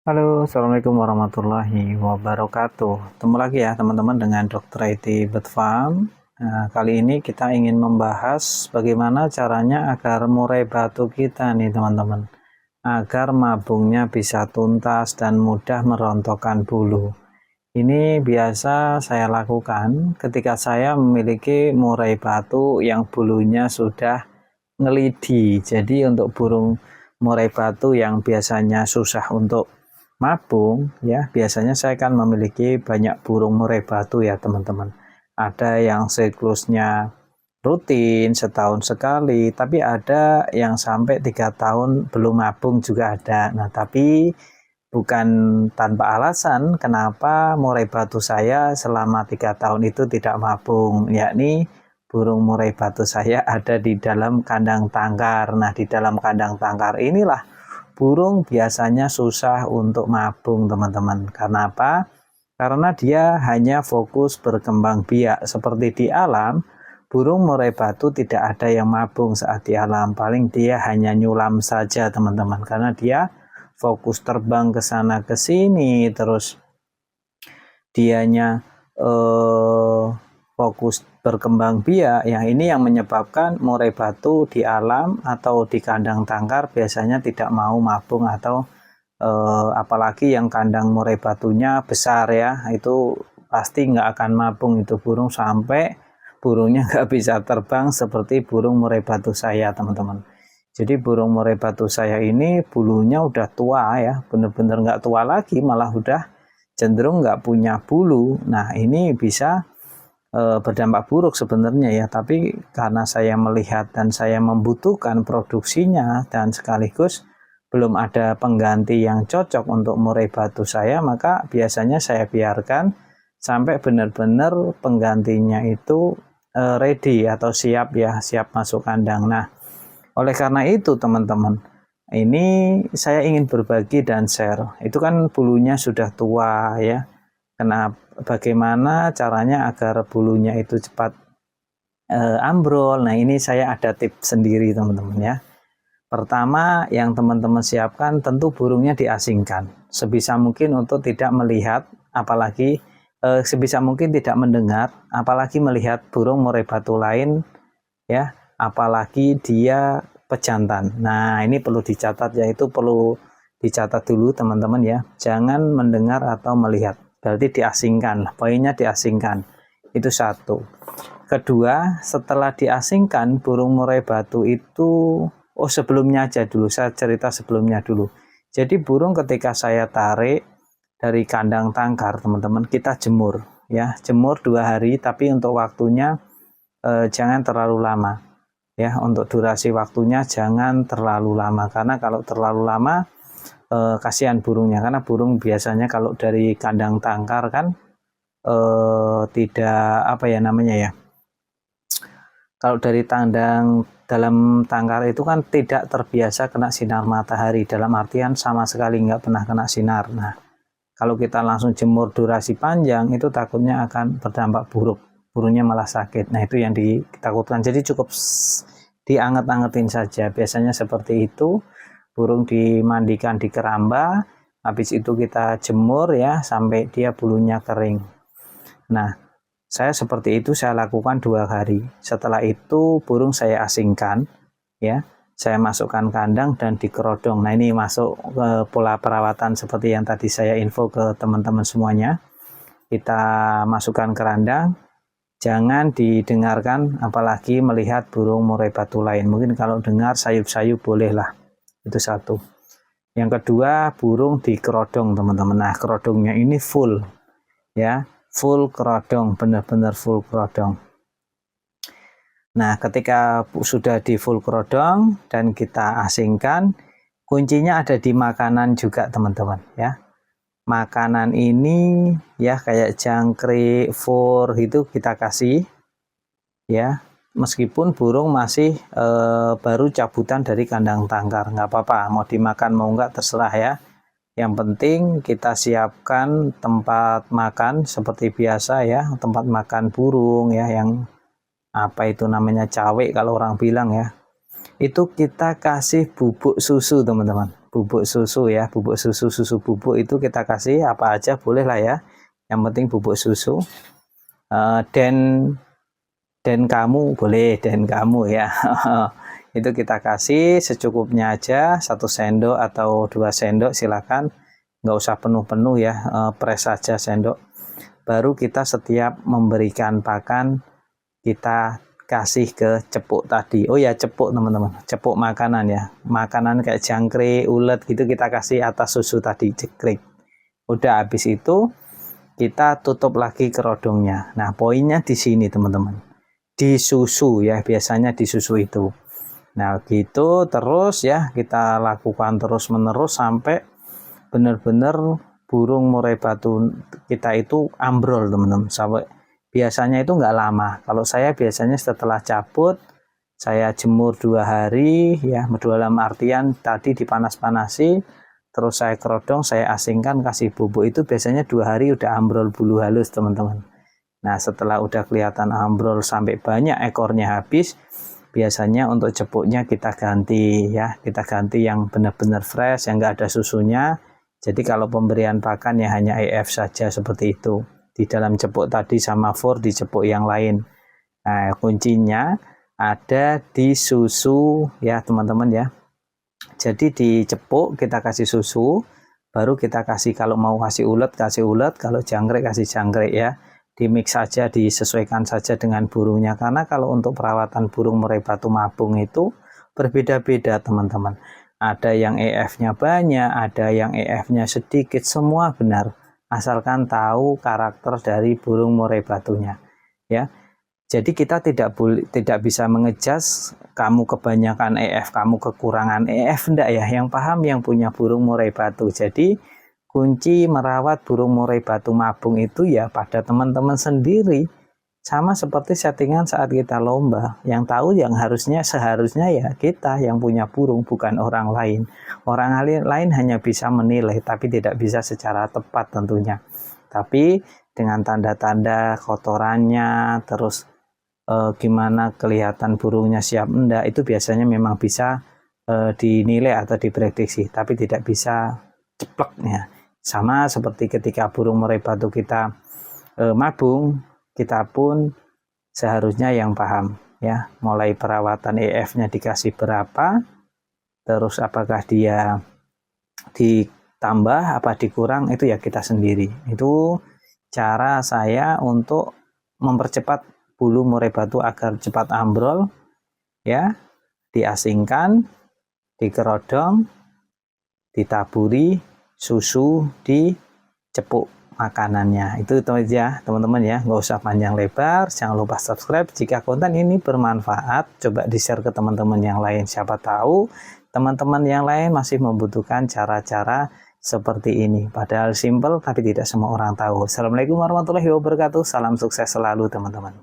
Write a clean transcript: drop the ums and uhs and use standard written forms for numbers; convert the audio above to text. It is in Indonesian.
Halo, Assalamualaikum warahmatullahi wabarakatuh. Ketemu lagi ya teman-teman dengan Dr. IT Bird Farm. Nah, kali ini kita ingin membahas bagaimana caranya agar murai batu kita nih teman-teman, agar mabungnya bisa tuntas dan mudah merontokkan bulu. Ini biasa saya lakukan ketika saya memiliki murai batu yang bulunya sudah ngelidi. Jadi untuk burung murai batu yang biasanya susah untuk mabung ya, biasanya saya kan memiliki banyak burung murai batu ya teman-teman. Ada yang siklusnya rutin setahun sekali, tapi ada yang sampai 3 tahun belum mabung juga ada. Nah, tapi bukan tanpa alasan kenapa murai batu saya selama 3 tahun itu tidak mabung, yakni burung murai batu saya ada di dalam kandang tangkar. Nah, di dalam kandang tangkar inilah burung biasanya susah untuk mabung teman-teman. Karena apa? Karena dia hanya fokus berkembang biak. Seperti di alam, burung murai batu tidak ada yang mabung saat di alam. Paling dia hanya nyulam saja teman-teman. Karena dia fokus terbang ke sana ke sini, terus dianya fokus berkembang biak. Yang ini yang menyebabkan murai batu di alam atau di kandang tangkar biasanya tidak mau mabung, atau apalagi yang kandang murai batunya besar ya, itu pasti nggak akan mabung itu burung sampai burungnya nggak bisa terbang seperti burung murai batu saya teman-teman. Jadi burung murai batu saya ini bulunya udah tua ya, bener-bener nggak tua lagi, malah udah cenderung nggak punya bulu. Nah, ini bisa berdampak buruk sebenarnya ya, tapi karena saya melihat dan saya membutuhkan produksinya dan sekaligus belum ada pengganti yang cocok untuk murai batu saya, maka biasanya saya biarkan sampai benar-benar penggantinya itu ready atau siap ya, siap masuk kandang. Nah, oleh karena itu teman-teman, ini saya ingin berbagi dan share. Itu kan bulunya sudah tua ya. Bagaimana caranya agar bulunya itu cepat ambrol? Nah, ini saya ada tips sendiri teman-teman ya. Pertama, yang teman-teman siapkan tentu burungnya diasingkan. Sebisa mungkin untuk tidak melihat, apalagi sebisa mungkin tidak mendengar, apalagi melihat burung murai batu lain ya, apalagi dia pejantan. Nah, ini perlu dicatat ya, itu perlu dicatat dulu teman-teman ya. Jangan mendengar atau melihat. Berarti diasingkan, poinnya diasingkan. Itu satu. Kedua, setelah diasingkan burung murai batu itu, sebelumnya aja dulu, saya cerita sebelumnya dulu. Jadi burung ketika saya tarik dari kandang tangkar teman-teman, kita jemur ya, jemur 2 hari, tapi untuk waktunya jangan terlalu lama ya, untuk durasi waktunya jangan terlalu lama, karena kalau terlalu lama kasihan burungnya, karena burung biasanya kalau dari kandang tangkar kan tidak apa ya namanya ya, kalau dari dalam tangkar itu kan tidak terbiasa kena sinar matahari, dalam artian sama sekali nggak pernah kena sinar. Nah, kalau kita langsung jemur durasi panjang itu takutnya akan berdampak buruk, burungnya malah sakit. Nah, itu yang ditakutkan. Jadi cukup dianget-angetin saja, biasanya seperti itu. Burung dimandikan di keramba, habis itu kita jemur ya sampai dia bulunya kering. Nah, saya seperti itu saya lakukan 2 hari. Setelah itu burung saya asingkan ya, saya masukkan kandang dan dikerodong. Nah, ini masuk ke pola perawatan seperti yang tadi saya info ke teman-teman semuanya. Kita masukkan ke kandang, jangan didengarkan apalagi melihat burung murai batu lain. Mungkin kalau dengar sayup-sayup bolehlah. Itu satu. Yang kedua, burung dikerodong teman-teman. Nah, kerodongnya ini full ya, full kerodong, benar-benar full kerodong. Nah, ketika sudah di full kerodong dan kita asingkan, kuncinya ada di makanan juga teman-teman ya. Makanan ini ya kayak jangkrik, fur itu kita kasih ya, meskipun burung masih baru cabutan dari kandang tangkar, nggak apa-apa, mau dimakan mau nggak terserah ya. Yang penting kita siapkan tempat makan seperti biasa ya, tempat makan burung ya, yang apa itu namanya, cawe kalau orang bilang ya. Itu kita kasih bubuk susu teman-teman bubuk susu ya, bubuk susu, susu bubuk itu kita kasih apa aja boleh lah ya, yang penting bubuk susu. Dan kamu boleh, dan kamu ya. Itu kita kasih secukupnya aja, 1 sendok atau 2 sendok silakan, nggak usah penuh-penuh ya, press saja sendok. Baru kita setiap memberikan pakan kita kasih ke cepuk tadi. Oh ya, cepuk teman-teman, cepuk makanan ya, makanan kayak jangkrik, ulet gitu kita kasih atas susu tadi, jangkrik. Udah, habis itu kita tutup lagi kerodongnya. Nah, poinnya di sini teman-teman, di susu ya, biasanya di susu itu. Nah, gitu terus ya, kita lakukan terus menerus sampai benar-benar burung murai batu kita itu ambrol teman-teman. Sampai biasanya itu nggak lama. Kalau saya biasanya setelah cabut, saya jemur 2 hari ya, dalam artian tadi dipanas-panasi, terus saya kerodong, saya asingkan, kasih bubuk, itu biasanya 2 hari udah ambrol bulu halus teman-teman. Nah, setelah udah kelihatan ambrol sampai banyak ekornya habis, biasanya untuk cepuknya kita ganti ya, kita ganti yang benar-benar fresh, yang nggak ada susunya. Jadi kalau pemberian pakan ya hanya EF saja seperti itu, di dalam cepuk tadi sama for di cepuk yang lain. Nah, kuncinya ada di susu ya teman-teman ya. Jadi di cepuk kita kasih susu, baru kita kasih, kalau mau kasih ulet, kalau jangkrik kasih jangkrik ya. Dimix saja, disesuaikan saja dengan burungnya, karena kalau untuk perawatan burung murai batu mabung itu berbeda-beda teman-teman. Ada yang EF-nya banyak, ada yang EF-nya sedikit, semua benar, asalkan tahu karakter dari burung murai batunya ya. Jadi kita tidak bisa mengejas kamu kebanyakan EF, kamu kekurangan EF, enggak ya, yang paham yang punya burung murai batu. Jadi kunci merawat burung murai batu mabung itu ya pada teman-teman sendiri. Sama seperti settingan saat kita lomba, yang tahu yang seharusnya ya kita yang punya burung, bukan orang lain. Orang lain hanya bisa menilai, tapi tidak bisa secara tepat tentunya. Tapi dengan tanda-tanda kotorannya, terus gimana kelihatan burungnya siap enggak, itu biasanya memang bisa dinilai atau diprediksi, tapi tidak bisa cepleknya. Sama seperti ketika burung murai batu kita mabung, kita pun seharusnya yang paham ya, mulai perawatan EF-nya dikasih berapa, terus apakah dia ditambah apa dikurang, itu ya kita sendiri. Itu cara saya untuk mempercepat bulu murai batu agar cepat ambrol ya, diasingkan, dikerodong, ditaburi susu, dicepuk makanannya. Itu aja teman-teman ya, nggak usah panjang lebar. Jangan lupa subscribe jika konten ini bermanfaat, coba di share ke teman-teman yang lain, siapa tahu teman-teman yang lain masih membutuhkan cara-cara seperti ini. Padahal simple tapi tidak semua orang tahu. Assalamualaikum warahmatullahi wabarakatuh, salam sukses selalu teman-teman.